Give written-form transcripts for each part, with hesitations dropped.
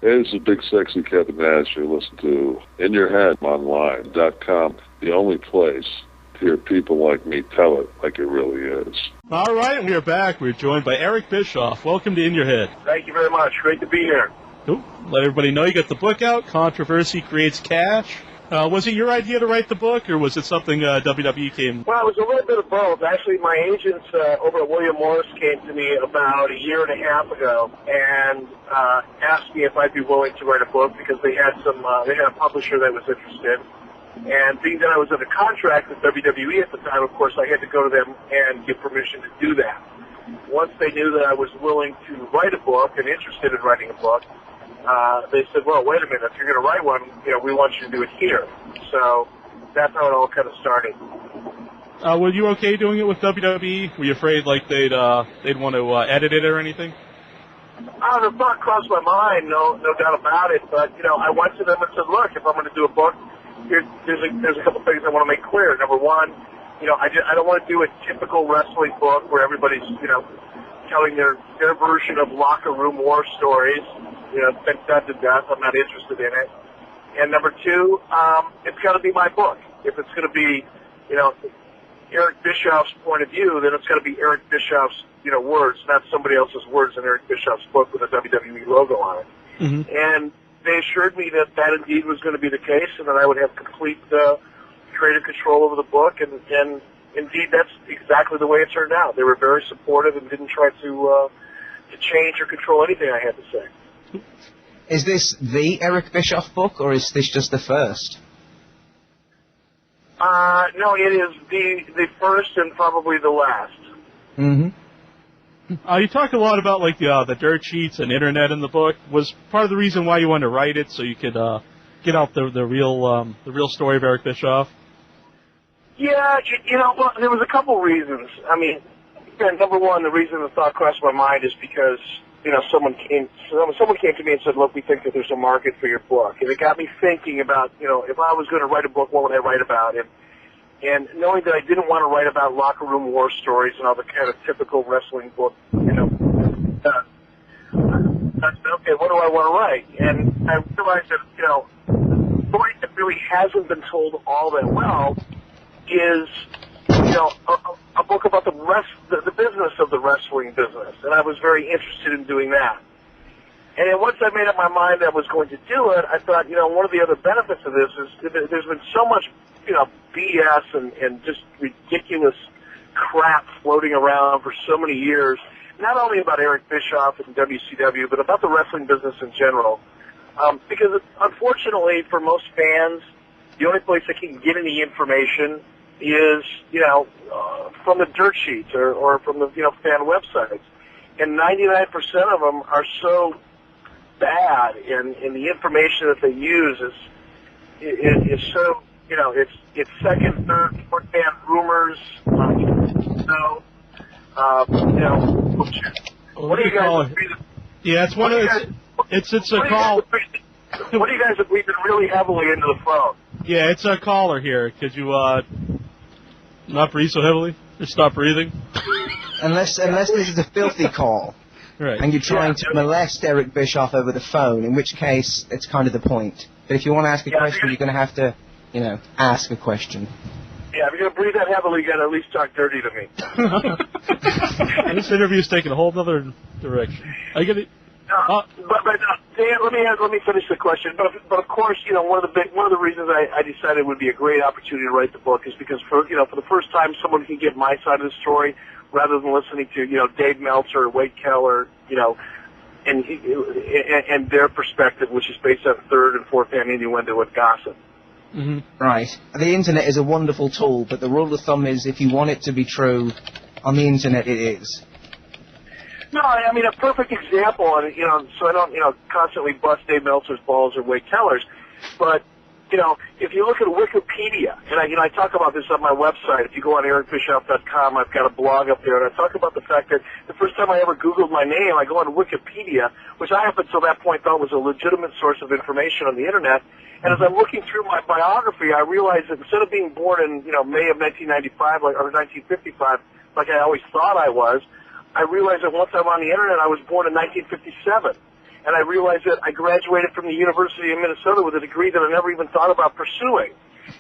Hey, this is Big Sexy Captain Nash. You're listening to InYourHeadOnline.com, the only place to hear people like me tell it like it really is. All right, we are back. We're joined by Eric Bischoff. Welcome to In Your Head. Thank you very much. Great to be here. Cool. Let everybody know you got the book out, Controversy Creates Cash. Was it your idea to write the book, or was it something WWE came? Well, it was a little bit of both. Actually, my agents over at William Morris came to me about a year and a half ago and asked me if I'd be willing to write a book because they had a publisher that was interested. And being that I was under contract with WWE at the time, of course, I had to go to them and get permission to do that. Once they knew that I was willing to write a book and interested in writing a book, they said, well, wait a minute, if you're going to write one, we want you to do it here. So that's how it all kind of started. Were you okay doing it with WWE? Were you afraid they'd want to edit it or anything? The thought crossed my mind, no doubt about it. But, I went to them and said, look, if I'm going to do a book, there's a couple things I want to make clear. Number one, I don't want to do a typical wrestling book where everybody's, telling their version of locker room war stories. It's been done to death. I'm not interested in it. And number two, it's got to be my book. If it's going to be, Eric Bischoff's point of view, then it's got to be Eric Bischoff's, words, not somebody else's words in Eric Bischoff's book with a WWE logo on it. Mm-hmm. And they assured me that indeed was going to be the case, and that I would have complete creative control over the book, and indeed that's exactly the way it turned out. They were very supportive and didn't try to change or control anything I had to say. Is this the Eric Bischoff book, or is this just the first? No, it is the first and probably the last. Mm-hmm. You talk a lot about the dirt sheets and internet in the book. Was part of the reason why you wanted to write it so you could get out the real story of Eric Bischoff? Yeah, well, there was a couple reasons. I mean, number one, the reason the thought crossed my mind is because someone came to me and said, look, we think that there's a market for your book. And it got me thinking about, if I was going to write a book, what would I write about? And knowing that I didn't want to write about locker room war stories and all the kind of typical wrestling book, I said, okay, what do I want to write? And I realized that, the story that really hasn't been told all that well is, a book about the business of the wrestling business, and I was very interested in doing that. And then once I made up my mind I was going to do it, I thought, one of the other benefits of this is there's been so much, BS and just ridiculous crap floating around for so many years, not only about Eric Bischoff and WCW, but about the wrestling business in general. Because unfortunately for most fans, the only place they can get any information is, from the dirt sheets or from the, fan websites. And 99% of them are so bad, and the information that they use is so, it's second, third, fourth-hand rumors. What do you guys agree? Yeah, it's one of it's a call. What do you guys have? We've been really heavily into the phone. Yeah, it's a caller here. Could you not breathe so heavily? Just stop breathing. Unless this is a filthy call, right? And you're trying to molest Eric Bischoff over the phone, in which case it's kind of the point. But if you want to ask a question, you're going to have to, ask a question. Yeah, if you're going to breathe that heavily, you got to at least talk dirty to me. And this interview is taking a whole other direction. I get it. Dan, let me finish the question. But of course, one of the reasons I decided it would be a great opportunity to write the book is because for the first time someone can get my side of the story rather than listening to Dave Meltzer or Wade Keller, and their perspective, which is based on third and fourth hand innuendo and gossip. Mm-hmm. Right. The internet is a wonderful tool, but the rule of thumb is if you want it to be true, on the internet it is. No, I mean, a perfect example, and, so I don't, constantly bust Dave Meltzer's balls or Wade Keller's, but, if you look at Wikipedia, and I talk about this on my website. If you go on ericbischoff.com, I've got a blog up there, and I talk about the fact that the first time I ever Googled my name, I go on Wikipedia, which I up until that point thought was a legitimate source of information on the internet, and as I'm looking through my biography, I realized that instead of being born in, May of 1995, or 1955, like I always thought I was, I realized that once I'm on the internet, I was born in 1957. and I realized that I graduated from the University of Minnesota with a degree that I never even thought about pursuing.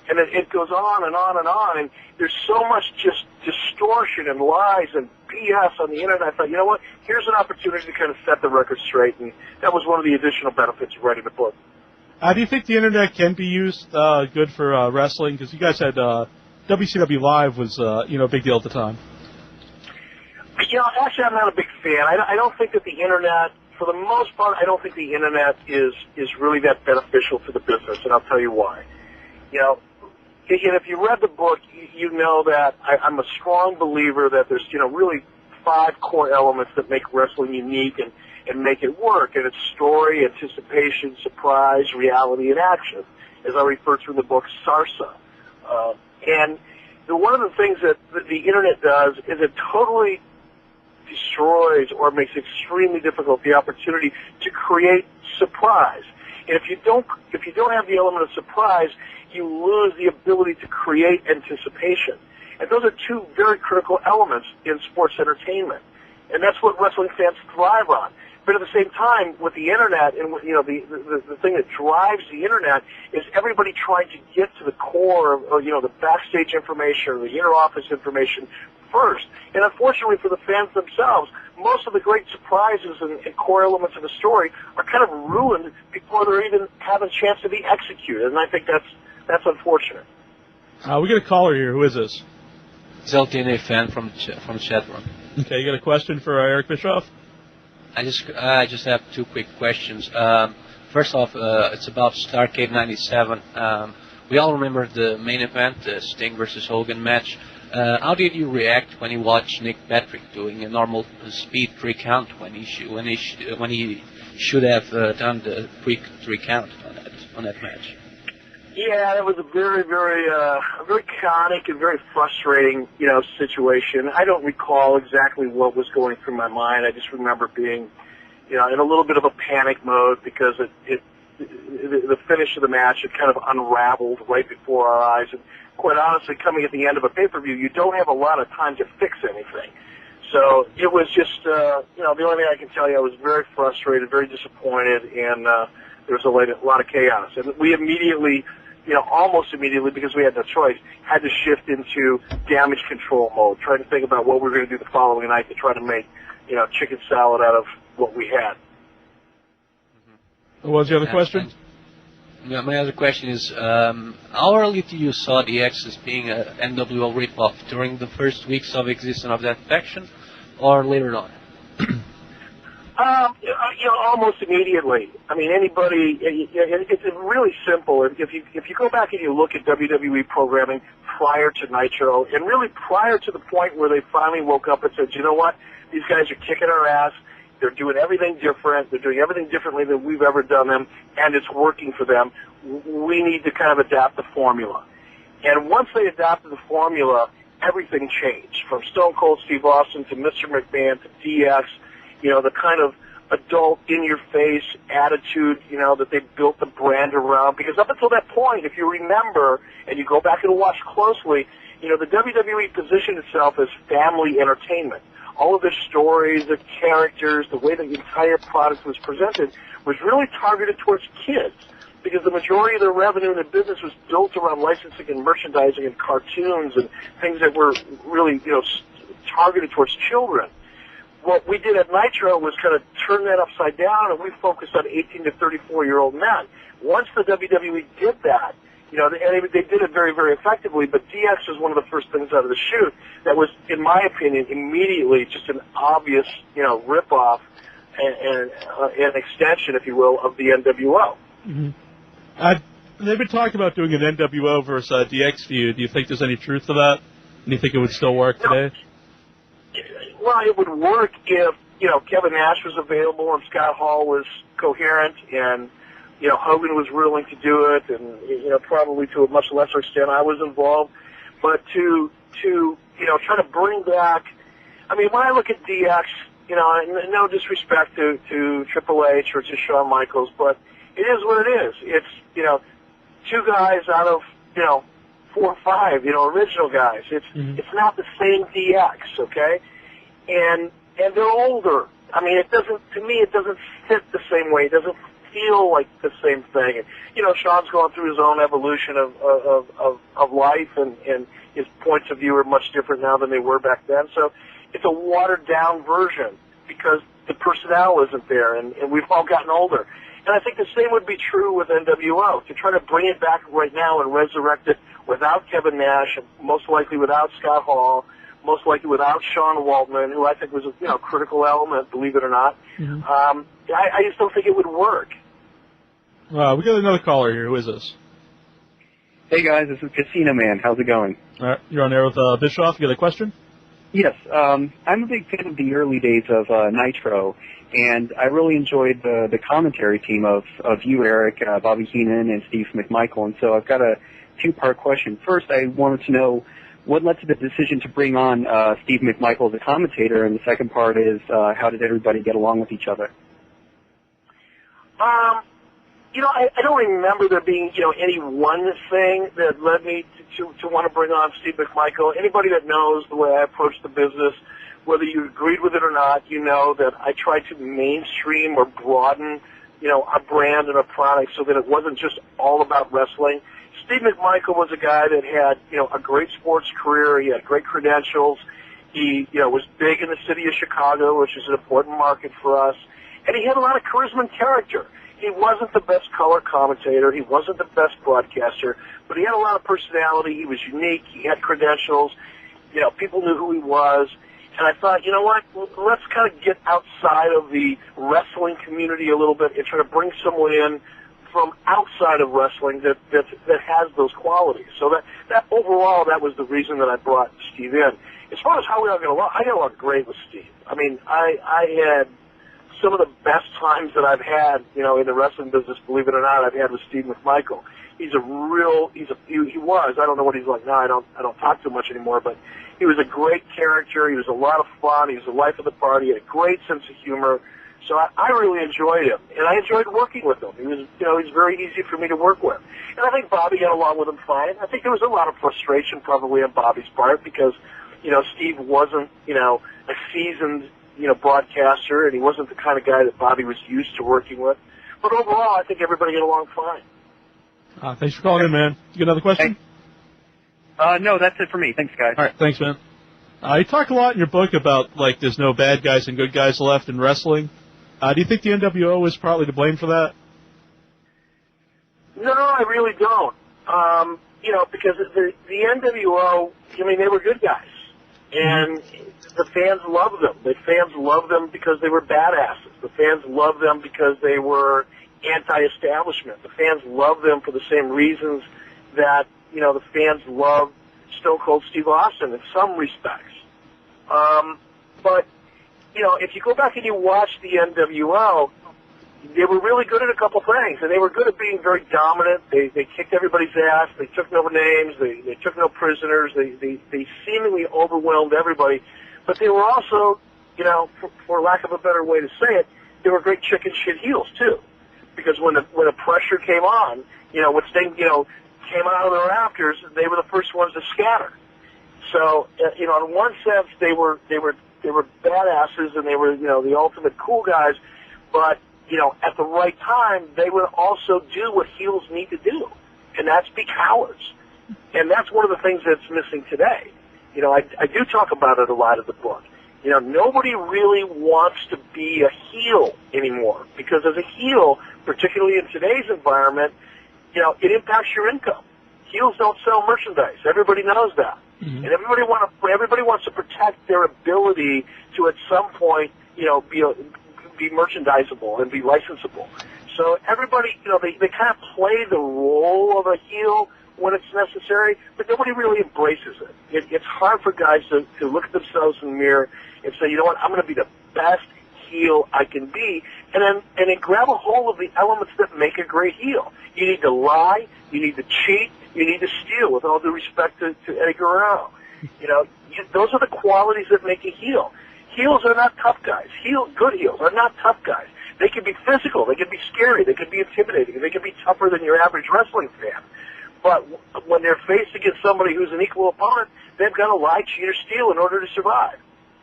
And it goes on and on and on, and there's so much just distortion and lies and BS on the internet. I thought, you know what, here's an opportunity to kind of set the record straight, and that was one of the additional benefits of writing the book. Do you think the internet can be used good for wrestling? Because you guys had WCW Live was a big deal at the time. Actually, I'm not a big fan. I don't think that the internet, for the most part, I don't think the internet is really that beneficial to the business, and I'll tell you why. And if you read the book, you know that I'm a strong believer that there's, really 5 core elements that make wrestling unique and make it work. And it's story, anticipation, surprise, reality, and action, as I refer to in the book, SARSA. And one of the things that the internet does is it totally destroys or makes extremely difficult the opportunity to create surprise. And if you don't have the element of surprise, you lose the ability to create anticipation. And those are 2 very critical elements in sports entertainment. And that's what wrestling fans thrive on. But at the same time, with the internet and the thing that drives the internet is everybody trying to get to the core of the backstage information or the inner office information first. And unfortunately for the fans themselves, most of the great surprises and core elements of the story are kind of ruined before they're even having a chance to be executed. And I think that's unfortunate. We got a caller here. Who is this? It's LTNA fan from the chat room. Okay, you got a question for Eric Bischoff? I just have 2 quick questions. First off, it's about Starrcade '97. We all remember the main event, the Sting versus Hogan match. How did you react when you watched Nick Patrick doing a normal speed 3 count when he should have done the 3 count on that match? Yeah, it was a very, very, very chaotic and very frustrating, situation. I don't recall exactly what was going through my mind. I just remember being, in a little bit of a panic mode because the finish of the match had kind of unraveled right before our eyes. And quite honestly, coming at the end of a pay-per-view, you don't have a lot of time to fix anything. So it was just, the only thing I can tell you, I was very frustrated, very disappointed, and there was a lot of chaos. And we immediately, almost immediately, because we had no choice, had to shift into damage control mode, trying to think about what we were going to do the following night to try to make, chicken salad out of what we had. What was the other question? Yeah, my other question is, how early do you saw DX as being an NWO ripoff? During the first weeks of existence of that faction, or later on? Almost immediately. I mean, anybody. It's really simple. If you go back and you look at WWE programming prior to Nitro, and really prior to the point where they finally woke up and said, you know what, these guys are kicking our ass. They're doing everything different. They're doing everything differently than we've ever done them, and it's working for them. We need to kind of adapt the formula. And once they adapted the formula, everything changed. From Stone Cold Steve Austin to Mr. McMahon to DX, the kind of adult, in-your-face attitude, that they built the brand around. Because up until that point, if you remember, and you go back and watch closely, the WWE positioned itself as family entertainment. All of their stories, their characters, the way the entire product was presented was really targeted towards kids, because the majority of their revenue and their business was built around licensing and merchandising and cartoons and things that were really, targeted towards children. What we did at Nitro was kind of turn that upside down, and we focused on 18 to 34-year-old men. Once the WWE did that, and they did it very, very effectively, but DX was one of the first things out of the chute that was, in my opinion, immediately just an obvious, rip-off and an extension, if you will, of the NWO. Mm-hmm. They've been talking about doing an NWO versus DX feud. Do you think there's any truth to that? Do you think it would still work today? Well, it would work if, Kevin Nash was available and Scott Hall was coherent and, Hogan was willing to do it, and, probably to a much lesser extent I was involved. But to try to bring back, I mean, when I look at DX, and no disrespect to Triple H or to Shawn Michaels, but it is what it is. It's, 2 guys out of, 4 or 5, original guys. It's not the same DX, okay? And they're older, I mean, it doesn't, to me, it doesn't fit the same way. It doesn't feel like the same thing. And, you know, Sean's going through his own evolution of life, and his points of view are much different now than they were back then. So it's a watered-down version because the personnel isn't there, and we've all gotten older. And I think the same would be true with NWO. To try to bring it back right now and resurrect it without Kevin Nash, most likely without Scott Hall, most likely without Sean Waltman, who I think was a critical element, believe it or not. Mm-hmm. I just don't think it would work. We got another caller here. Who is this? Hey guys, this is Casino Man. How's it going? All right, you're on air with Bischoff. You got a question? Yes, I'm a big fan of the early days of Nitro, and I really enjoyed the commentary team of you, Eric, Bobby Heenan, and Steve McMichael. And so I've got a two-part question. First, I wanted to know what led to the decision to bring on Steve McMichael as a commentator, and the second part is how did everybody get along with each other? I don't remember there being, any one thing that led me to want to bring on Steve McMichael. Anybody that knows the way I approach the business, whether you agreed with it or not, you know that I tried to mainstream or broaden, our brand and our product so that it wasn't just all about wrestling. Steve McMichael was a guy that had, a great sports career. He had great credentials. He, was big in the city of Chicago, which is an important market for us. And he had a lot of charisma and character. He wasn't the best color commentator. He wasn't the best broadcaster, but he had a lot of personality. He was unique. He had credentials. People knew who he was. And I thought, you know what, let's kind of get outside of the wrestling community a little bit and try to bring someone in from outside of wrestling that has those qualities. So that overall, that was the reason that I brought Steve in. As far as how we all get along, I got along great with Steve. I mean, I had some of the best times that I've had, in the wrestling business, believe it or not, I've had with Steve McMichael. He was, I don't know what he's like now, I don't talk too much anymore, but he was a great character, he was a lot of fun, he was the life of the party, he had a great sense of humor, so I really enjoyed him, and I enjoyed working with him. He was, he was very easy for me to work with. And I think Bobby got along with him fine. I think there was a lot of frustration probably on Bobby's part because, Steve wasn't, a seasoned broadcaster, and he wasn't the kind of guy that Bobby was used to working with. But overall, I think everybody got along fine. Thanks for calling in, man. You got another question? No, that's it for me. Thanks, guys. All right, thanks, man. You talk a lot in your book about, there's no bad guys and good guys left in wrestling. Do you think the NWO is partly to blame for that? No, I really don't. Because the NWO, they were good guys. And the fans loved them. The fans loved them because they were badasses. The fans loved them because they were anti-establishment. The fans loved them for the same reasons that, the fans loved Stone Cold Steve Austin in some respects. But, if you go back and you watch the NWO, they were really good at a couple things, and they were good at being very dominant. They kicked everybody's ass. They took no names. They took no prisoners. They seemingly overwhelmed everybody. But they were also, for lack of a better way to say it, they were great chicken shit heels too. Because when the pressure came on, when Sting, came out of the rafters, they were the first ones to scatter. So, in one sense, they were badasses, and they were, the ultimate cool guys. But at the right time, they would also do what heels need to do, and that's be cowards. And that's one of the things that's missing today. I do talk about it a lot in the book. Nobody really wants to be a heel anymore, because as a heel, particularly in today's environment, it impacts your income. Heels don't sell merchandise. Everybody knows that. Mm-hmm. And everybody wants to protect their ability to at some point, be merchandisable and be licensable. So everybody, they kind of play the role of a heel when it's necessary, but nobody really embraces it. It's hard for guys to look at themselves in the mirror and say, you know what, I'm going to be the best heel I can be, and then grab a hold of the elements that make a great heel. You need to lie, you need to cheat, you need to steal, with all due respect to Eddie Guerrero. Those are the qualities that make a heel. Heels are not tough guys. Good heels are not tough guys. They can be physical, they can be scary, they can be intimidating, they can be tougher than your average wrestling fan. But when they're faced against somebody who's an equal opponent, they've got to lie, cheat, or steal in order to survive.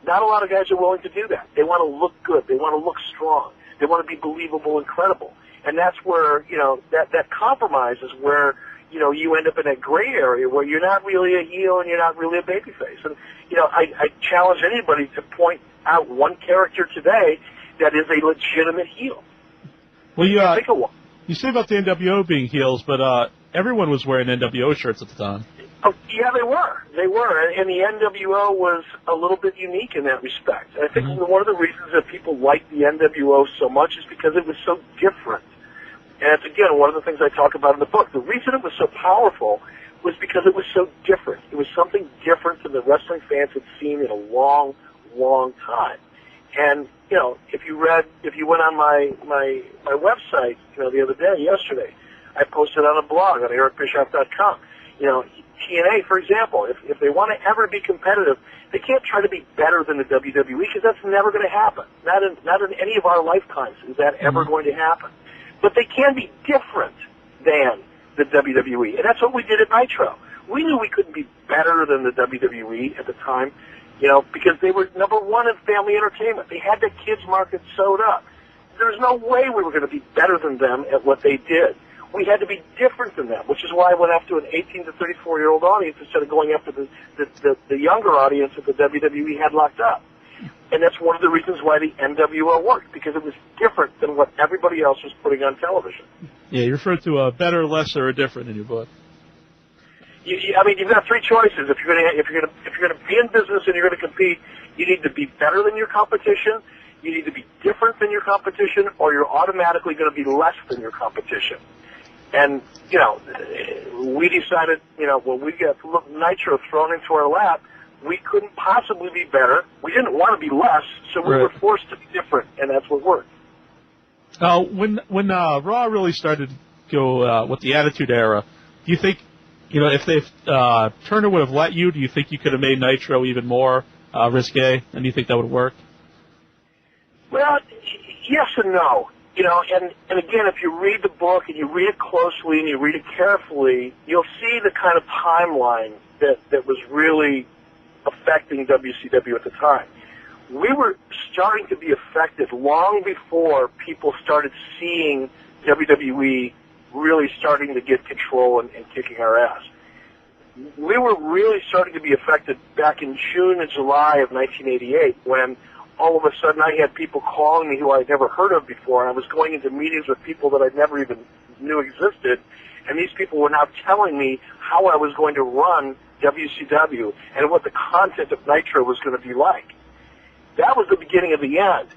Not a lot of guys are willing to do that. They want to look good. They want to look strong. They want to be believable and credible. And that's where, that compromise is where, you end up in that gray area where you're not really a heel and you're not really a babyface. And, I challenge anybody to point out one character today that is a legitimate heel. Well, you say about the NWO being heels, but everyone was wearing NWO shirts at the time. Oh, yeah, they were. And the NWO was a little bit unique in that respect. And I think one of the reasons that people liked the NWO so much is because it was so different. And it's, again, one of the things I talk about in the book. The reason it was so powerful was because it was so different. It was something different than the wrestling fans had seen in a long, long time. And, if you went on my website, the other day, yesterday, I posted on a blog on ericbischoff.com. TNA, for example, if they want to ever be competitive, they can't try to be better than the WWE because that's never going to happen. Not in any of our lifetimes is that ever going to happen. But they can be different than the WWE, and that's what we did at Nitro. We knew we couldn't be better than the WWE at the time, because they were number one in family entertainment. They had the kids market sewed up. There's no way we were going to be better than them at what they did. We had to be different than them, which is why I went after an 18 to 34-year-old audience instead of going after the younger audience that the WWE had locked up. And that's one of the reasons why the NWO worked, because it was different than what everybody else was putting on television. Yeah, you referred to better, lesser, or different in your book. You've got three choices. If you're going to be in business and you're going to compete, you need to be better than your competition, you need to be different than your competition, or you're automatically going to be less than your competition. And, we decided, when we got Nitro thrown into our lap, we couldn't possibly be better. We didn't want to be less, so we were forced to be different, and that's what worked. When Raw really started to go with the Attitude Era, do you think, if Turner would have let you, do you think you could have made Nitro even more risque, and do you think that would work? Well, yes and no. And again, if you read the book and you read it closely and you read it carefully, you'll see the kind of timeline that was really affecting WCW at the time. We were starting to be affected long before people started seeing WWE really starting to get control and kicking our ass. We were really starting to be affected back in June and July of 1988 when all of a sudden I had people calling me who I'd never heard of before, and I was going into meetings with people that I'd never even knew existed, and these people were now telling me how I was going to run WCW and what the content of Nitro was going to be like. That was the beginning of the end.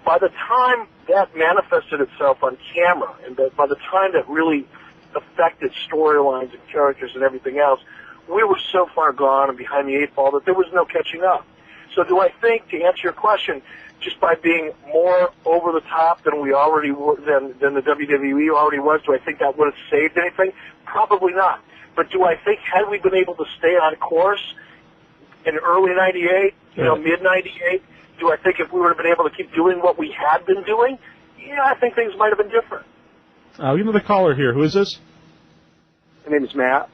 By the time that manifested itself on camera, and by the time that really affected storylines and characters and everything else, we were so far gone and behind the eight ball that there was no catching up. So do I think, to answer your question, just by being more over the top than we already were, than the WWE already was, do I think that would have saved anything? Probably not. But do I think, had we been able to stay on course in early 98, mid 98, do I think if we would have been able to keep doing what we had been doing? Yeah, I think things might have been different. We have another caller here. Who is this? My name is Matt.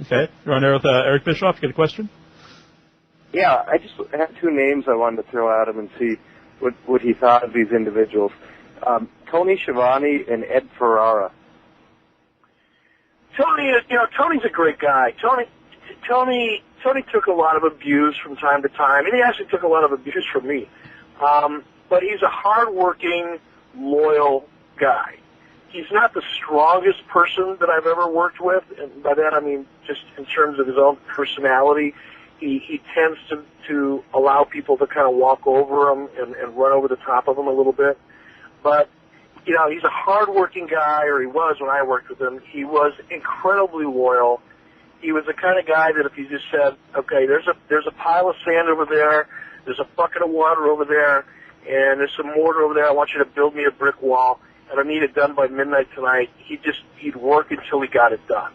Okay. You're on air with Eric Bischoff. You got a question? Yeah, I just had two names I wanted to throw at him and see what he thought of these individuals. Tony Schiavone and Ed Ferrara. Tony's a great guy. Tony took a lot of abuse from time to time, and he actually took a lot of abuse from me. But he's a hardworking, loyal guy. He's not the strongest person that I've ever worked with, and by that I mean just in terms of his own personality. He tends to allow people to kind of walk over him and run over the top of him a little bit. But, he's a hard-working guy, or he was when I worked with him. He was incredibly loyal. He was the kind of guy that if he just said, okay, there's a pile of sand over there, there's a bucket of water over there, and there's some mortar over there, I want you to build me a brick wall, and I need it done by midnight tonight, he'd work until he got it done.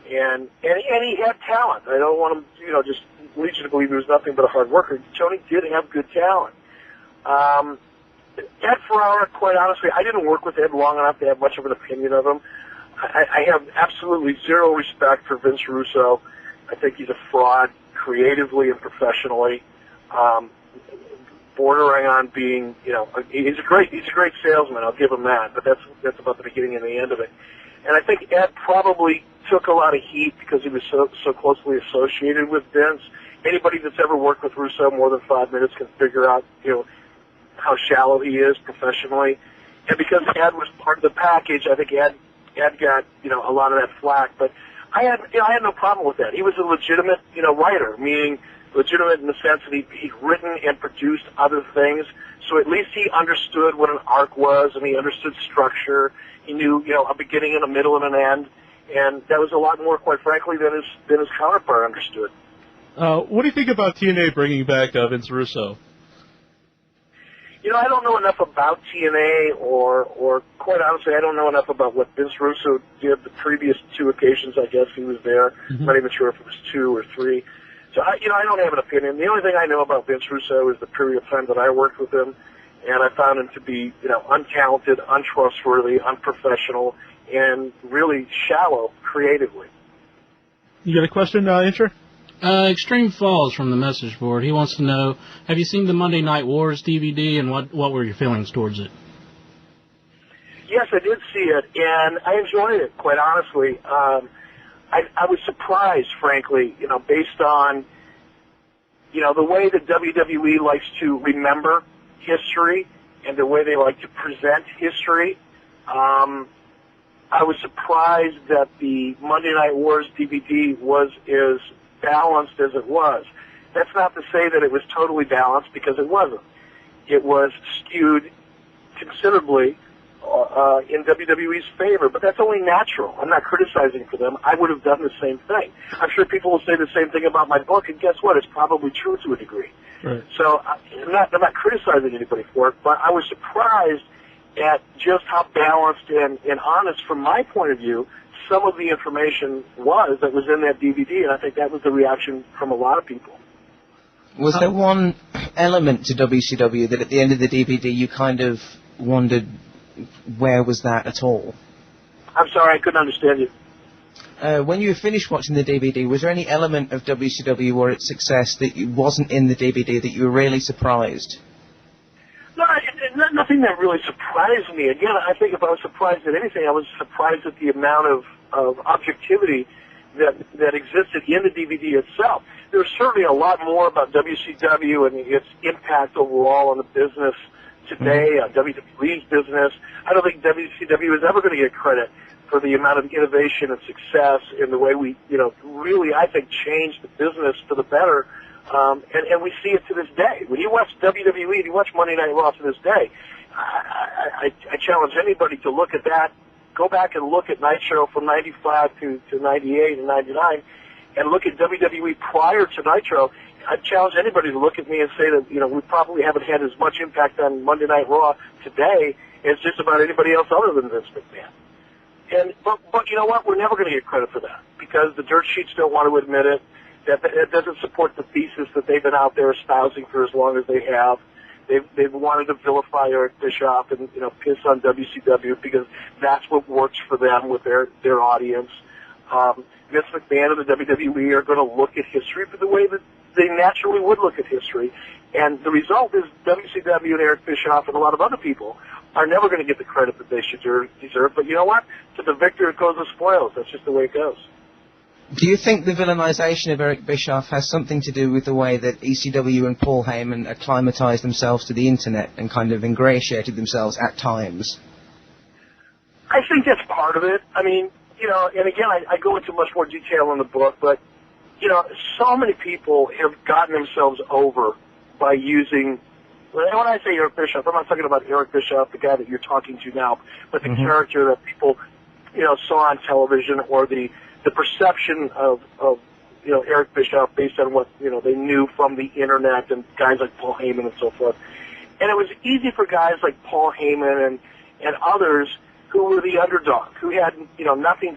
And he had talent. I don't want him, just lead you to believe he was nothing but a hard worker. Tony did have good talent. Ed Ferrara, quite honestly, I didn't work with Ed long enough to have much of an opinion of him. I have absolutely zero respect for Vince Russo. I think he's a fraud, creatively and professionally. bordering on being, he's a great salesman. I'll give him that. But that's about the beginning and the end of it. And I think Ed probably took a lot of heat because he was so closely associated with Vince. Anybody that's ever worked with Russo more than 5 minutes can figure out, how shallow he is professionally. And because Ed was part of the package, I think Ed got, a lot of that flack. But I had no problem with that. He was a legitimate, writer, meaning legitimate in the sense that he'd written and produced other things. So at least he understood what an arc was, and he understood structure. He knew, a beginning and a middle and an end. And that was a lot more, quite frankly, than his counterpart understood. What do you think about TNA bringing back Vince Russo? I don't know enough about TNA, or quite honestly, I don't know enough about what Vince Russo did the previous 2 occasions. I guess he was there. I'm not even sure if it was 2 or 3. So I don't have an opinion. The only thing I know about Vince Russo is the period of time that I worked with him, and I found him to be, untalented, untrustworthy, unprofessional, and really shallow creatively. You got a question, Incher? Extreme Falls from the message board. He wants to know, have you seen the Monday Night Wars DVD, and what were your feelings towards it? Yes, I did see it, and I enjoyed it, quite honestly. I was surprised, frankly, based on, the way that WWE likes to remember history and the way they like to present history. I was surprised that the Monday Night Wars DVD was as balanced as it was. That's not to say that it was totally balanced, because it wasn't. It was skewed considerably in WWE's favor, but that's only natural. I'm not criticizing for them. I would have done the same thing. I'm sure people will say the same thing about my book, and guess what? It's probably true to a degree. Right. So I'm not criticizing anybody for it, but I was surprised at just how balanced and honest, from my point of view, some of the information that was in that DVD, and I think that was the reaction from a lot of people. Was there one element to WCW that at the end of the DVD you kind of wondered, where was that at all? I'm sorry, I couldn't understand you. When you finished watching the DVD, was there any element of WCW or its success that wasn't in the DVD that you were really surprised? No, nothing that really surprised me. Again, I think if I was surprised at anything, I was surprised at the amount of objectivity that existed in the DVD itself. There was certainly a lot more about WCW and its impact overall on the business today, on WWE's business. I don't think WCW is ever going to get credit for the amount of innovation and success in the way we, really, I think, changed the business for the better. And we see it to this day. When you watch WWE, you watch Monday Night Raw to this day, I challenge anybody to look at that. Go back and look at Nitro from 95 to 98 and 99, and look at WWE prior to Nitro. I challenge anybody to look at me and say that, we probably haven't had as much impact on Monday Night Raw today as just about anybody else other than Vince McMahon. But you know what? We're never going to get credit for that, because the dirt sheets don't want to admit it. That it doesn't support the thesis that they've been out there espousing for as long as they have. They've wanted to vilify Eric Bischoff and piss on WCW because that's what works for them with their audience. Vince McMahon and the WWE are going to look at history for the way that they naturally would look at history, and the result is WCW and Eric Bischoff and a lot of other people are never going to get the credit that they should deserve. But you know what? To the victor it goes the spoils. That's just the way it goes. Do you think the villainization of Eric Bischoff has something to do with the way that ECW and Paul Heyman acclimatized themselves to the internet and kind of ingratiated themselves at times? I think that's part of it. I mean, and again, I go into much more detail in the book, but, so many people have gotten themselves over by using, when I say Eric Bischoff, I'm not talking about Eric Bischoff, the guy that you're talking to now, but the character that people, saw on television, or the perception of Eric Bischoff based on what, they knew from the internet, and guys like Paul Heyman and so forth. And it was easy for guys like Paul Heyman and others who were the underdog, who had, nothing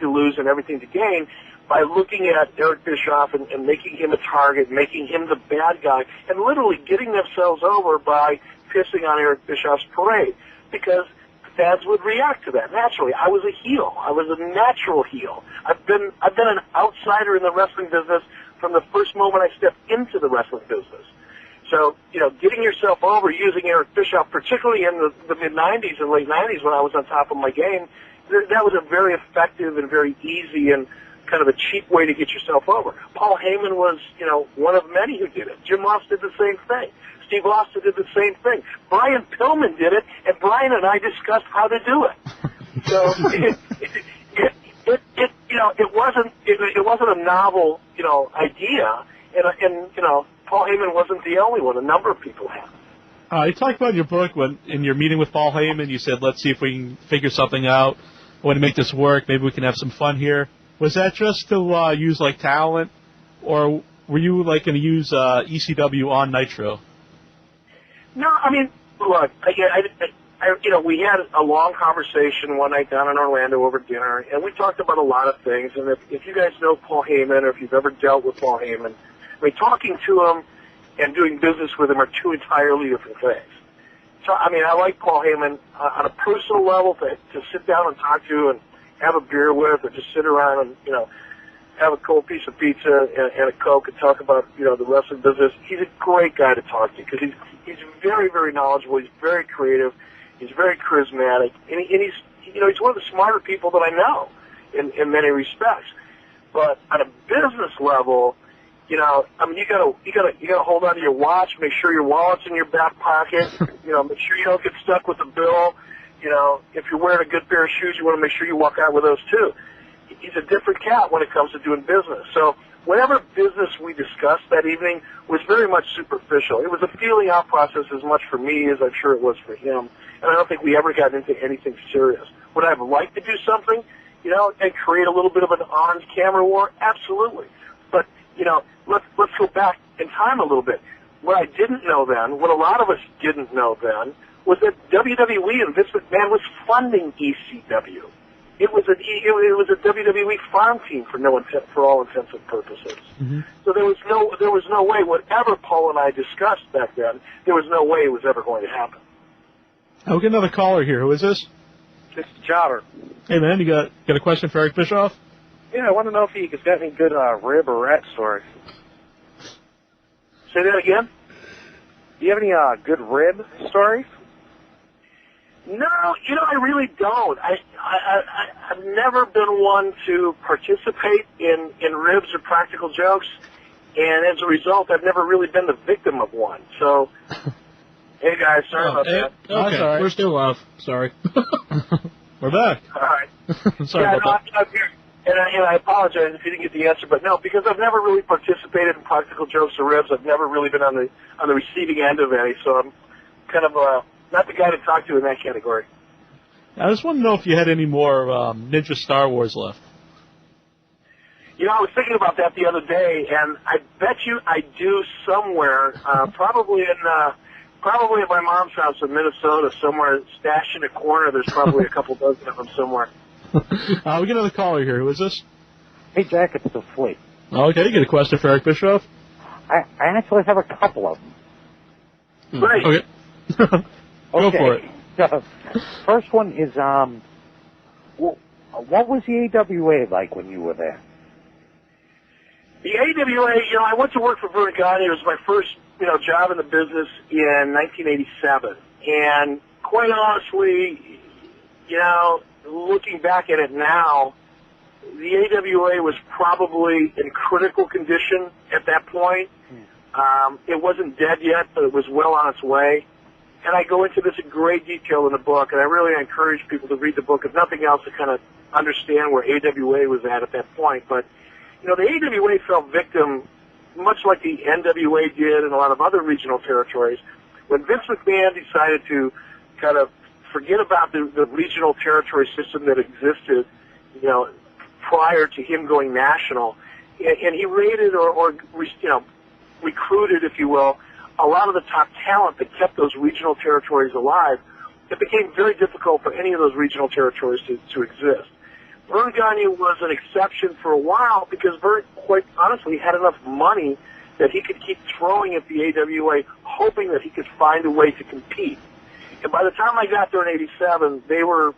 to lose and everything to gain, by looking at Eric Bischoff and making him a target, making him the bad guy, and literally getting themselves over by pissing on Eric Bischoff's parade, because fans would react to that naturally. I was a heel. I was a natural heel. I've been an outsider in the wrestling business from the first moment I stepped into the wrestling business. So, getting yourself over using Eric Bischoff, particularly in the mid-'90s and late '90s when I was on top of my game, that was a very effective and very easy and kind of a cheap way to get yourself over. Paul Heyman was, one of many who did it. Jim Ross did the same thing. Steve Austin did the same thing. Brian Pillman did it, and Brian and I discussed how to do it. So it wasn't a novel, idea, and Paul Heyman wasn't the only one. A number of people have. You talked about in your book when in your meeting with Paul Heyman, you said, "Let's see if we can figure something out. I want to make this work. Maybe we can have some fun here." Was that just to use like talent, or were you like going to use ECW on Nitro? No, I mean, look, we had a long conversation one night down in Orlando over dinner, and we talked about a lot of things. And if you guys know Paul Heyman, or if you've ever dealt with Paul Heyman, I mean, talking to him and doing business with him are two entirely different things. So, I mean, I like Paul Heyman on a personal level to sit down and talk to and have a beer with, or just sit around and, have a cold piece of pizza and a Coke and talk about, the wrestling business. He's a great guy to talk to because he's very, very knowledgeable. He's very creative. He's very charismatic. And he's one of the smarter people that I know in many respects. But on a business level, I mean, you gotta hold on to your watch, make sure your wallet's in your back pocket, make sure you don't get stuck with the bill. If you're wearing a good pair of shoes, you want to make sure you walk out with those too. He's a different cat when it comes to doing business. So whatever business we discussed that evening was very much superficial. It was a feeling out process as much for me as I'm sure it was for him. And I don't think we ever got into anything serious. Would I have liked to do something, and create a little bit of an on-camera war? Absolutely. But, let's go back in time a little bit. What I didn't know then, what a lot of us didn't know then, was that WWE and Vince McMahon was funding ECW. It was a WWE farm team for all intents and purposes. Mm-hmm. So there was no way, whatever Paul and I discussed back then, there was no way it was ever going to happen. I'll get another caller here. Who is this? This is Jobber. Hey man, you got a question for Eric Bischoff? Yeah, I want to know if he's got any good rib or rat stories. Say that again? Do you have any good rib stories? No, I really don't. I've never been one to participate in ribs or practical jokes, and as a result, I've never really been the victim of one. So, hey guys, sorry about that. Okay, sorry. We're still live. Sorry. We're back. All right. Sorry about that. I'm here. And I apologize if you didn't get the answer, but no, because I've never really participated in practical jokes or ribs. I've never really been on the receiving end of any, so I'm kind of not the guy to talk to in that category. I just want to know if you had any more Ninja Star Wars left. I was thinking about that the other day, and I bet you I do somewhere, probably at my mom's house in Minnesota, somewhere stashed in a corner. There's probably a couple dozen of them somewhere. We get another caller here. Who is this? Hey, Jack, it's the Fleet. Okay, you get a question for Eric Bischoff? I actually have a couple of them. Great. Okay. Go for it. First one is, what was the AWA like when you were there? The AWA, I went to work for Vern Gagne. It was my first, job in the business in 1987. And quite honestly, looking back at it now, the AWA was probably in critical condition at that point. It wasn't dead yet, but it was well on its way. And I go into this in great detail in the book, and I really encourage people to read the book, if nothing else, to kind of understand where AWA was at that point. But, the AWA fell victim, much like the NWA did and a lot of other regional territories, when Vince McMahon decided to kind of forget about the regional territory system that existed, prior to him going national. And he raided or recruited, if you will, a lot of the top talent that kept those regional territories alive. It became very difficult for any of those regional territories to exist. Vern Gagne was an exception for a while because Vern, quite honestly, had enough money that he could keep throwing at the AWA, hoping that he could find a way to compete. And by the time I got there in '87, they were,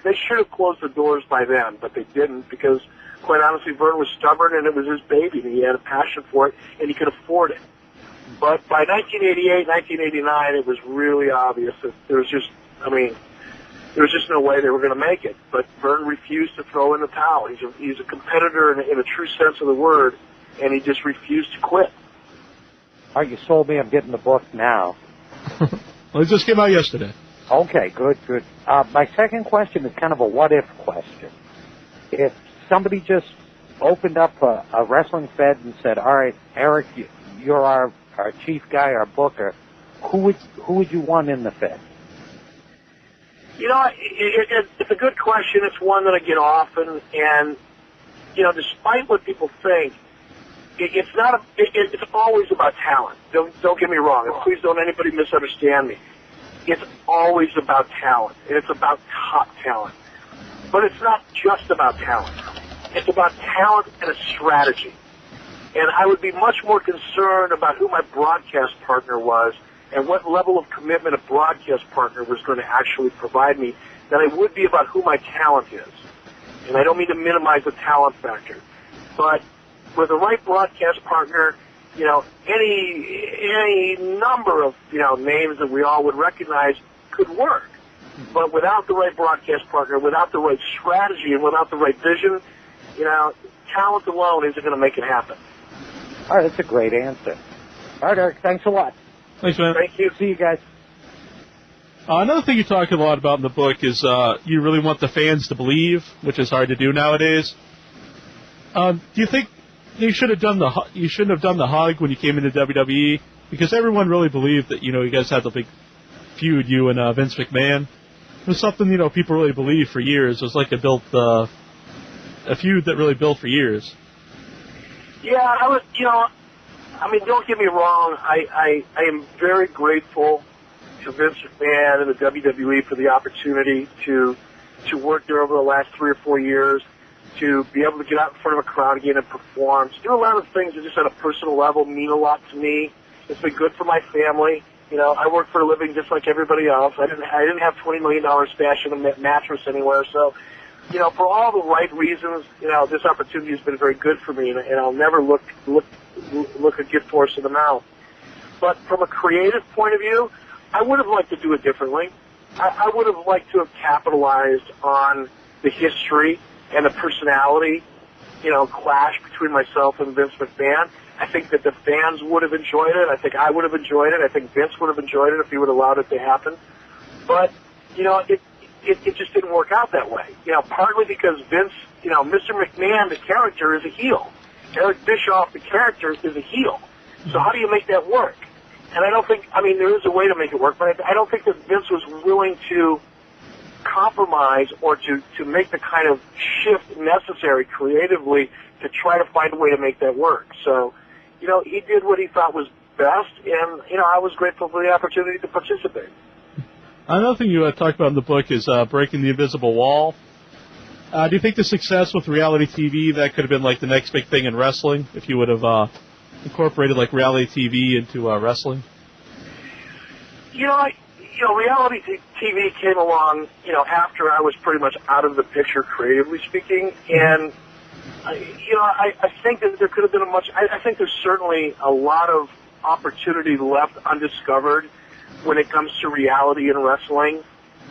they should have closed the doors by then, but they didn't because, quite honestly, Vern was stubborn and it was his baby and he had a passion for it and he could afford it. But by 1988, 1989, it was really obvious that there was just no way they were going to make it. But Vern refused to throw in the towel. He's a competitor in a true sense of the word, and he just refused to quit. Oh, you sold me. I'm getting the book now. Well, it just came out yesterday. Okay, good. My second question is kind of a what-if question. If somebody just opened up a wrestling fed and said, all right, Eric, you're our chief guy, our booker, who would you want in the fed? You know, it's a good question. It's one that I get often, and you know, despite what people think, it's always about talent. Don't get me wrong, and please don't anybody misunderstand me. It's always about talent, and it's about top talent. But it's not just about talent. It's about talent and a strategy. And I would be much more concerned about who my broadcast partner was and what level of commitment a broadcast partner was going to actually provide me than I would be about who my talent is. And I don't mean to minimize the talent factor. But with the right broadcast partner, you know, any number of, you know, names that we all would recognize could work. But without the right broadcast partner, without the right strategy, and without the right vision, you know, talent alone isn't going to make it happen. All right, that's a great answer. All right, Eric, thanks a lot. Thanks, man. Thank you. See you guys. Another thing you talk a lot about in the book is you really want the fans to believe, which is hard to do nowadays. Do you think you should have done you shouldn't have done the hug when you came into WWE? Because everyone really believed that, you know, you guys had the big feud, you and Vince McMahon. It was something, you know, people really believed for years. It was like a feud that really built for years. Yeah, I was, you know, I mean, don't get me wrong. I am very grateful to Vince McMahon and the WWE for the opportunity to work there over the last 3 or 4 years, to be able to get out in front of a crowd again and perform, to do a lot of things that just on a personal level mean a lot to me. It's been good for my family. You know, I work for a living just like everybody else. I didn't have $20 million stashed in a mattress anywhere. So, you know, for all the right reasons, you know, this opportunity has been very good for me, and I'll never look a gift horse in the mouth. But from a creative point of view, I would have liked to do it differently. I would have liked to have capitalized on the history and the personality, you know, clash between myself and Vince McMahon. I think that the fans would have enjoyed it. I think I would have enjoyed it. I think Vince would have enjoyed it if he would have allowed it to happen. But, you know, it just didn't work out that way. You know, partly because Vince, you know, Mr. McMahon, the character, is a heel. Eric Bischoff, the character, is a heel. So how do you make that work? And I don't think, I mean, there is a way to make it work, but I don't think that Vince was willing to compromise or to make the kind of shift necessary creatively to try to find a way to make that work. So, you know, he did what he thought was best, and, you know, I was grateful for the opportunity to participate. Another thing you talk about in the book is breaking the invisible wall. Do you think the success with reality TV, that could have been like the next big thing in wrestling, if you would have incorporated like reality TV into wrestling? You know, reality TV came along, you know, after I was pretty much out of the picture, creatively speaking, and you know, I think that there could have been I think there's certainly a lot of opportunity left undiscovered when it comes to reality in wrestling.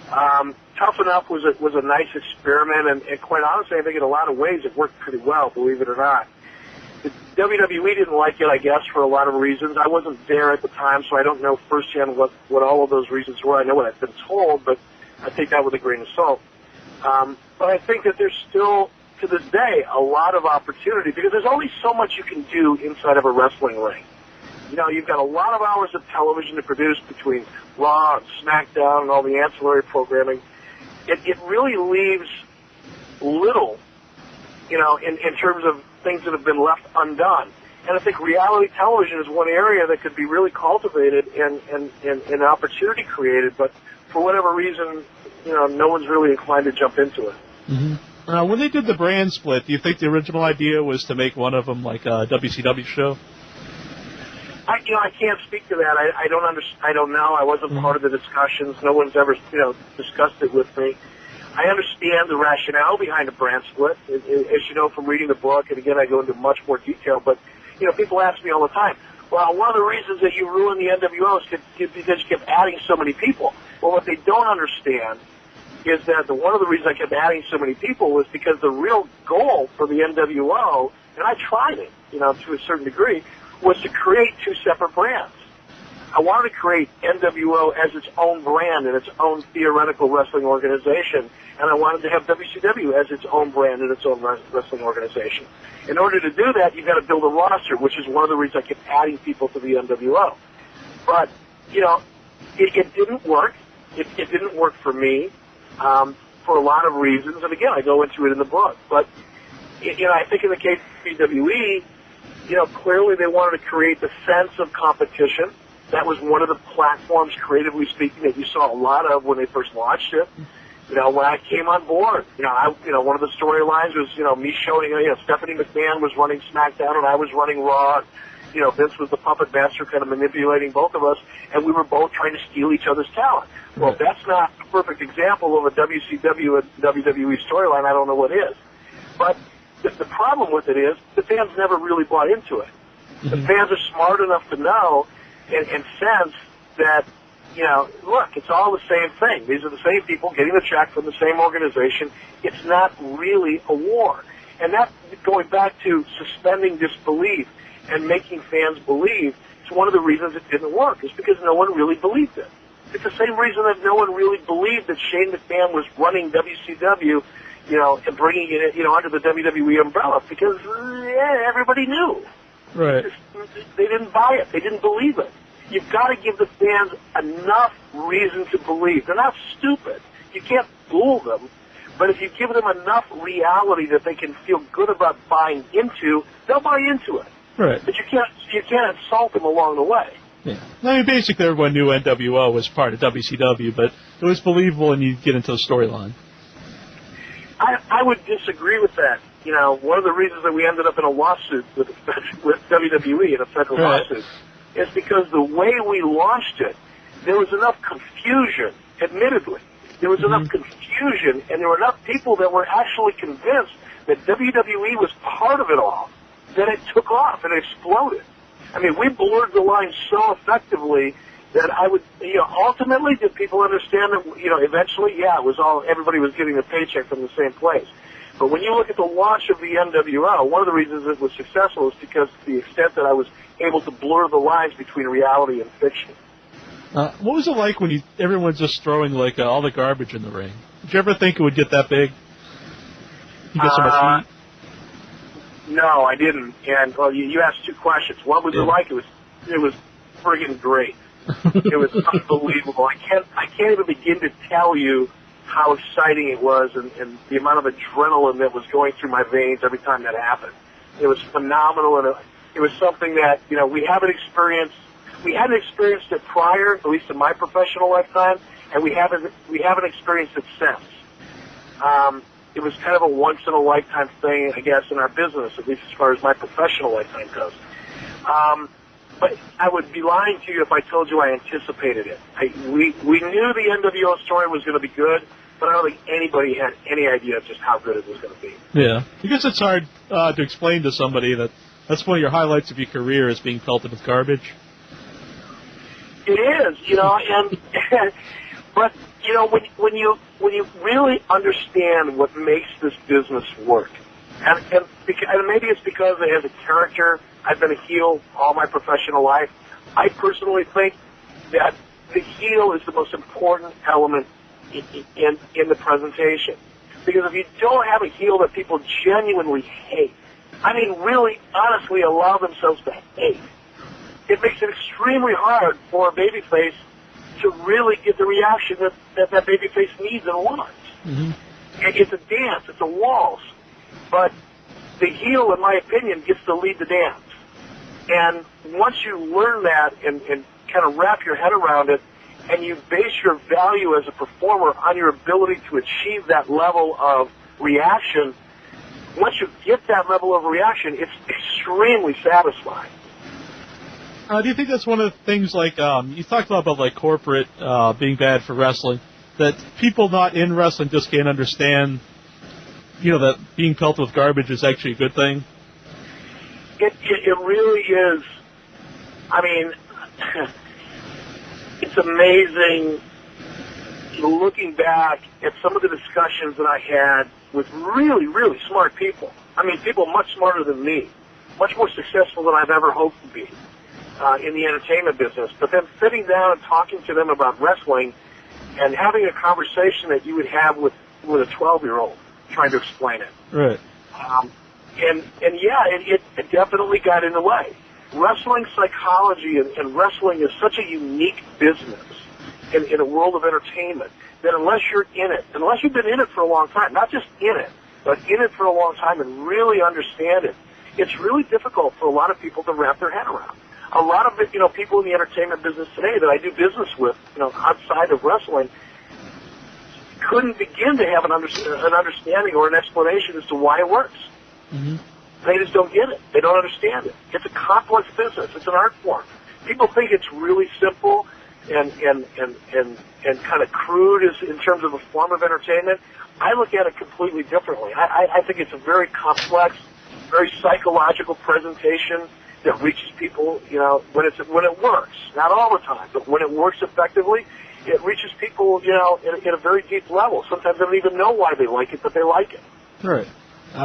Tough Enough was a nice experiment, and quite honestly, I think in a lot of ways it worked pretty well, believe it or not. The WWE didn't like it, I guess, for a lot of reasons. I wasn't there at the time, so I don't know firsthand what all of those reasons were. I know what I've been told, but I take that with a grain of salt. But I think that there's still, to this day, a lot of opportunity, because there's only so much you can do inside of a wrestling ring. You know, you've got a lot of hours of television to produce between Raw and SmackDown and all the ancillary programming. It really leaves little, you know, in terms of things that have been left undone. And I think reality television is one area that could be really cultivated and opportunity created, but for whatever reason, you know, no one's really inclined to jump into it. Mm-hmm. When they did the brand split, do you think the original idea was to make one of them like a WCW show? I can't speak to that. I don't understand. I don't know. I wasn't part of the discussions. No one's ever, you know, discussed it with me. I understand the rationale behind a brand split, as you know from reading the book, and again, I go into much more detail. But, you know, people ask me all the time, well, one of the reasons that you ruined the NWO is because you kept adding so many people. Well, what they don't understand is that one of the reasons I kept adding so many people was because the real goal for the NWO, and I tried it, to a certain degree, was to create two separate brands. I wanted to create NWO as its own brand and its own theoretical wrestling organization, and I wanted to have WCW as its own brand and its own wrestling organization. In order to do that, you've got to build a roster, which is one of the reasons I kept adding people to the NWO. But, it didn't work. It didn't work for me for a lot of reasons, and again, I go into it in the book. But, I think in the case of WWE, clearly they wanted to create the sense of competition. That was one of the platforms, creatively speaking, that you saw a lot of when they first launched it. When I came on board, one of the storylines was, me showing, Stephanie McMahon was running SmackDown and I was running Raw. Vince was the puppet master kind of manipulating both of us, and we were both trying to steal each other's talent. Well, if that's not a perfect example of a WCW and WWE storyline, I don't know what is. But the problem with it is the fans never really bought into it. The fans are smart enough to know and sense that, look, it's all the same thing. These are the same people getting the check from the same organization. It's not really a war. And that, going back to suspending disbelief and making fans believe, it's one of the reasons it didn't work, is because no one really believed it. It's the same reason that no one really believed that Shane McMahon was running WCW, and bringing it, under the WWE umbrella, because, everybody knew. Right. They didn't buy it. They didn't believe it. You've got to give the fans enough reason to believe. They're not stupid. You can't fool them. But if you give them enough reality that they can feel good about buying into, they'll buy into it. Right. But you can't insult them along the way. Yeah. I mean, basically everyone knew NWO was part of WCW, but it was believable and you get into the storyline. I would disagree with that. One of the reasons that we ended up in a lawsuit with WWE, in a federal lawsuit, is because the way we launched it, there was enough confusion, admittedly. There was enough confusion, and there were enough people that were actually convinced that WWE was part of it all, that it took off and exploded. I mean, we blurred the line so effectively that I would, ultimately, did people understand that, eventually, it was everybody was getting a paycheck from the same place. But when you look at the launch of the NWO, one of the reasons it was successful is because to the extent that I was able to blur the lines between reality and fiction. What was it like when everyone's just throwing, all the garbage in the ring? Did you ever think it would get that big? You get so much heat? No, I didn't. And, well, you asked two questions. What was it like? It was friggin' great. It was unbelievable. I can't even begin to tell you how exciting it was and the amount of adrenaline that was going through my veins every time that happened. It was phenomenal, and it was something that, we haven't experienced. We hadn't experienced it prior, at least in my professional lifetime, and we haven't experienced it since. It was kind of a once-in-a-lifetime thing, I guess, in our business, at least as far as my professional lifetime goes. But I would be lying to you if I told you I anticipated it. We knew the NWO story was going to be good, but I don't think anybody had any idea just how good it was going to be. Yeah. I guess it's hard to explain to somebody that that's one of your highlights of your career is being pelted with garbage. It is, and but when you really understand what makes this business work, and maybe it's because it has a character. I've been a heel all my professional life. I personally think that the heel is the most important element in the presentation, because if you don't have a heel that people genuinely hate, I mean, really, honestly, allow themselves to hate, it makes it extremely hard for a babyface to really get the reaction that babyface needs and wants. Mm-hmm. It's a dance. It's a waltz. But the heel, in my opinion, gets to lead the dance. And once you learn that and kind of wrap your head around it, and you base your value as a performer on your ability to achieve that level of reaction, once you get that level of reaction, it's extremely satisfying. Do you think that's one of the things, you talked a lot about, corporate being bad for wrestling, that people not in wrestling just can't understand, that being pelted with garbage is actually a good thing? It really is I mean, it's amazing looking back at some of the discussions that I had with really, really smart people. I mean, people much smarter than me, much more successful than I've ever hoped to be in the entertainment business. But then sitting down and talking to them about wrestling and having a conversation that you would have with a 12-year-old trying to explain it. Right. And yeah, it definitely got in the way. Wrestling psychology and wrestling is such a unique business in a world of entertainment that unless you're in it, unless you've been in it for a long time, not just in it, but in it for a long time and really understand it, it's really difficult for a lot of people to wrap their head around. A lot of people in the entertainment business today that I do business with, outside of wrestling, couldn't begin to have an understanding or an explanation as to why it works. Mm-hmm. They just don't get it. They don't understand it. It's a complex business. It's an art form. People think it's really simple and kind of crude in terms of a form of entertainment. I look at it completely differently. I think it's a very complex, very psychological presentation that reaches people, when it works. Not all the time, but when it works effectively, it reaches people, at a very deep level. Sometimes they don't even know why they like it, but they like it. All right.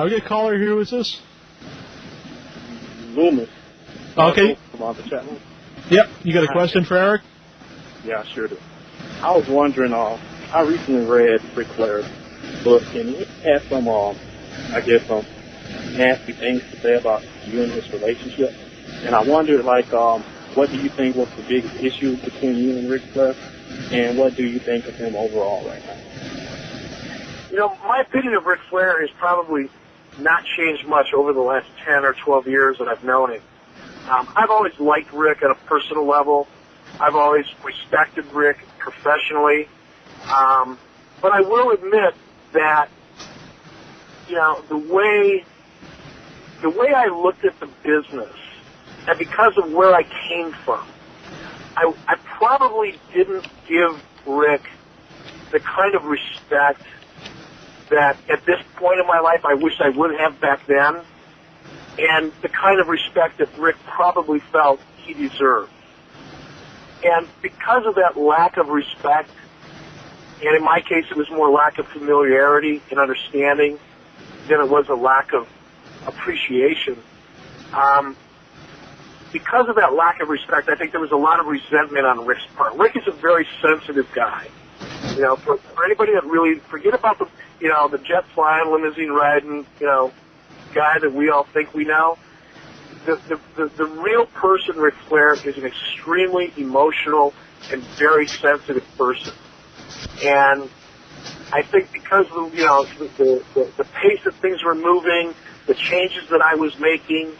We get a caller here. Who is this? Loomis. Okay. From Untitled Chapter. Yep. You got a question for Eric? Yeah, I sure do. I was wondering, I recently read Ric Flair's book, and he had some, some nasty things to say about you and his relationship. And I wondered, what do you think was the biggest issue between you and Ric Flair? And what do you think of him overall right now? My opinion of Ric Flair has probably not changed much over the last 10 or 12 years that I've known him. I've always liked Ric at a personal level. I've always respected Ric professionally. But I will admit that, the way I looked at the business, and because of where I came from, I probably didn't give Ric the kind of respect that at this point in my life I wish I would have back then, and the kind of respect that Ric probably felt he deserved. And because of that lack of respect, and in my case it was more lack of familiarity and understanding than it was a lack of appreciation, because of that lack of respect, I think there was a lot of resentment on Ric's part. Ric is a very sensitive guy. For anybody that really, forget about the jet flying, limousine riding, guy that we all think we know. The real person, Ric Flair, is an extremely emotional and very sensitive person. And I think because of, the pace that things were moving, the changes that I was making,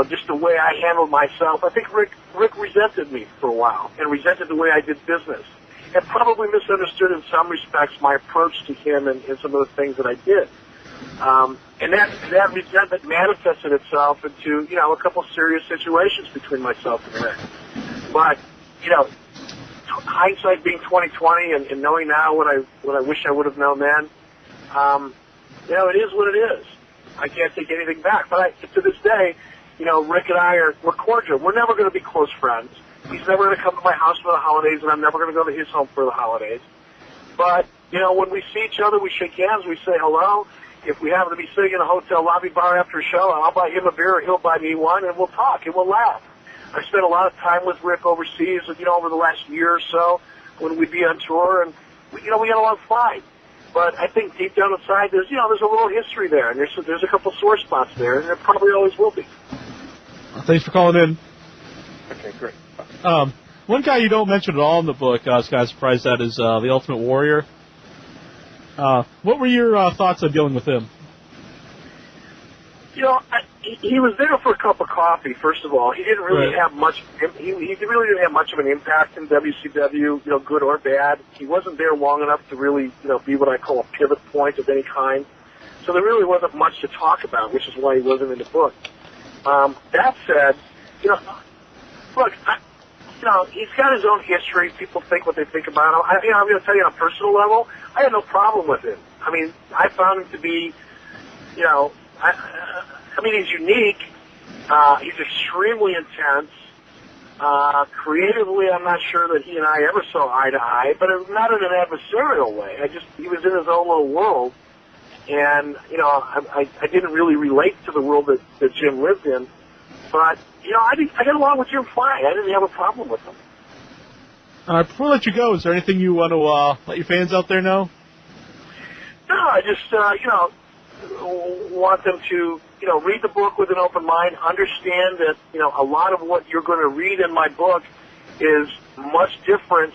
just the way I handled myself, I think Ric resented me for a while and resented the way I did business, and probably misunderstood in some respects my approach to him and some of the things that I did. And that resentment manifested itself into, a couple serious situations between myself and Ric. But, hindsight being 20/20 and knowing now what I wish I would have known then, it is what it is. I can't take anything back. But to this day, Ric and we're cordial. We're never going to be close friends. He's never going to come to my house for the holidays, and I'm never going to go to his home for the holidays. But, when we see each other, we shake hands, we say hello. If we happen to be sitting in a hotel lobby bar after a show, I'll buy him a beer, he'll buy me one, and we'll talk, and we'll laugh. I spent a lot of time with Ric overseas, over the last year or so when we'd be on tour, and, we had a lot of fun. But I think deep down inside, there's a little history there, and there's a couple sore spots there, and there probably always will be. Thanks for calling in. Okay, great. One guy you don't mention at all in the book, I was kind of surprised at, is the Ultimate Warrior. What were your thoughts on dealing with him? He was there for a cup of coffee. First of all, he didn't really have much. He really didn't have much of an impact in WCW, good or bad. He wasn't there long enough to really, be what I call a pivot point of any kind. So there really wasn't much to talk about, which is why he wasn't in the book. That said, look, he's got his own history. People think what they think about him. I'm going to tell you on a personal level, I had no problem with him. I mean, I found him to be, he's unique. He's extremely intense. Creatively, I'm not sure that he and I ever saw eye to eye, but not in an adversarial way. He was in his own little world, and, you know, I didn't really relate to the world that Jim lived in, but, you know, I got along with Jim fine. I didn't have a problem with him. Before I let you go, is there anything you want to let your fans out there know? No, I just, you know, want them to, you know, read the book with an open mind, understand that, you know, a lot of what you're going to read in my book is much different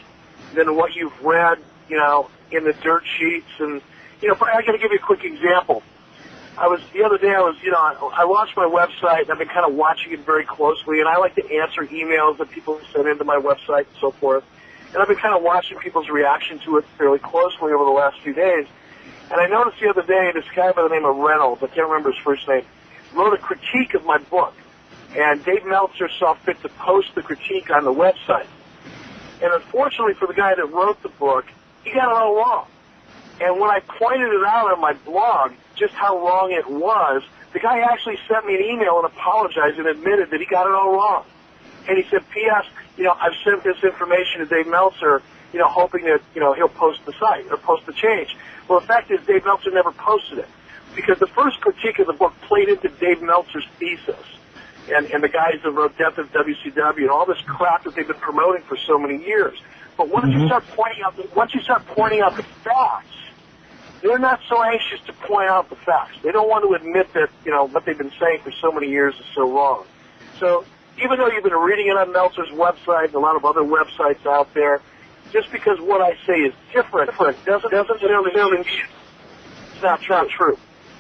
than what you've read, you know, in the dirt sheets. And, you know, I got to give you a quick example. The other day I launched my website, and I've been kind of watching it very closely, and I like to answer emails that people send into my website and so forth. And I've been kind of watching people's reaction to it fairly closely over the last few days. And I noticed the other day this guy by the name of Reynolds, I can't remember his first name, wrote a critique of my book. And Dave Meltzer saw fit to post the critique on the website. And unfortunately for the guy that wrote the book, he got it all wrong. And when I pointed it out on my blog, just how wrong it was, the guy actually sent me an email and apologized and admitted that he got it all wrong. And he said, P.S., you know, I've sent this information to Dave Meltzer, you know, hoping that, you know, he'll post the site or post the change. Well, the fact is Dave Meltzer never posted it because the first critique of the book played into Dave Meltzer's thesis and the guys that wrote Death of WCW and all this crap that they've been promoting for so many years. But once you start pointing out the facts, they're not so anxious to point out the facts. They don't want to admit that, you know, what they've been saying for so many years is so wrong. So even though you've been reading it on Meltzer's website and a lot of other websites out there, just because what I say is different doesn't necessarily mean it's not true.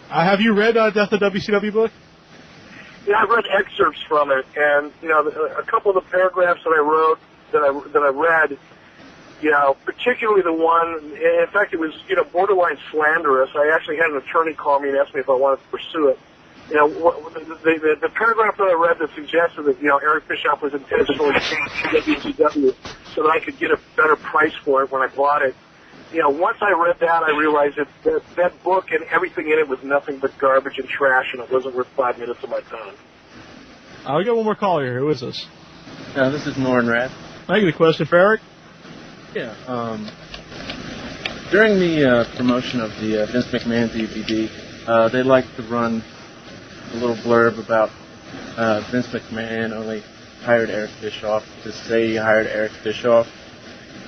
Have you read Death of WCW book? Yeah, I've read excerpts from it, and you know, a couple of the paragraphs that I wrote, that I read, you know, particularly the one. In fact, it was, you know, borderline slanderous. I actually had an attorney call me and ask me if I wanted to pursue it. You know, the paragraph that I read that suggested that, you know, Eric Bischoff was intentionally changing WCW so that I could get a better price for it when I bought it. You know, once I read that, I realized that book and everything in it was nothing but garbage and trash, and it wasn't worth 5 minutes of my time. We got one more caller here. Who is this? This is Norrin Rath. I get a question for Eric. Yeah. During the promotion of the Vince McMahon DVD, they like to run a little blurb about Vince McMahon only hired Eric Bischoff to say he hired Eric Bischoff.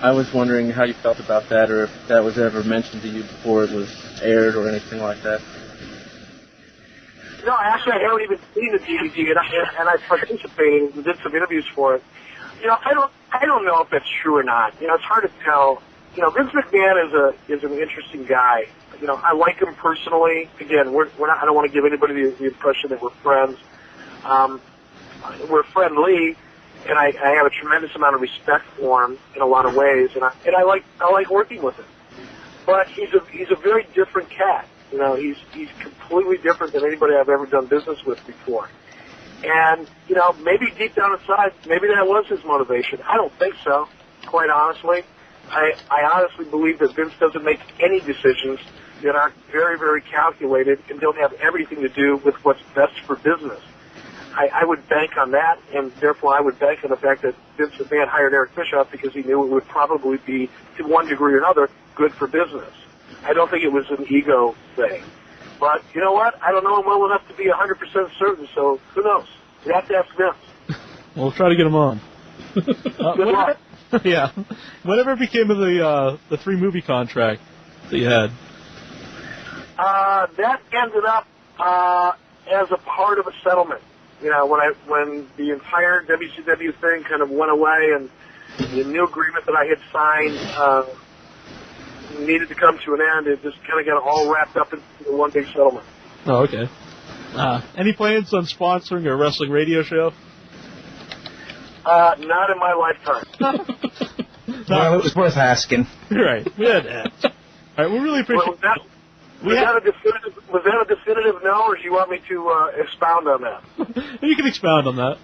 I was wondering how you felt about that, or if that was ever mentioned to you before it was aired or anything like that. No, actually, I haven't even seen the DVD, and I participated and did some interviews for it. You know, I don't know if that's true or not. You know, it's hard to tell. You know, Vince McMahon is an interesting guy. You know, I like him personally. Again, we're not. I don't want to give anybody the impression that we're friends. We're friendly, and I have a tremendous amount of respect for him in a lot of ways, and I like working with him. But he's a very different cat. You know, he's completely different than anybody I've ever done business with before. And, you know, maybe deep down inside, maybe that was his motivation. I don't think so, quite honestly. I honestly believe that Vince doesn't make any decisions that aren't very, very calculated and don't have everything to do with what's best for business. I would bank on that, and therefore I would bank on the fact that Vince McMahon hired Eric Bischoff because he knew it would probably be, to one degree or another, good for business. I don't think it was an ego thing. But you know what? I don't know him well enough to be 100% certain, so who knows? You have to ask Vince. We'll try to get him on. Yeah. Whatever became of the 3-movie contract that you had? That ended up as a part of a settlement. You know, when the entire WCW thing kind of went away and the new agreement that I had signed needed to come to an end, it just kind of got all wrapped up into one big settlement. Oh, okay. Any plans on sponsoring a wrestling radio show? Not in my lifetime. Well, it was worth asking. Right. We had that. All right, we really appreciate it. Was that a definitive no, or do you want me to expound on that? You can expound on that.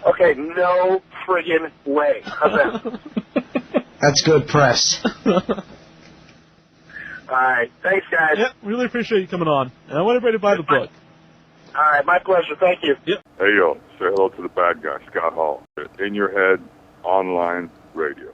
Okay, no friggin' way. How's that? That's good press. All right. Thanks, guys. Yep, really appreciate you coming on. And I want everybody to buy the book. All right, my pleasure. Thank you. Yep. Hey, yo, say hello to the bad guy, Scott Hall. In Your Head Online Radio.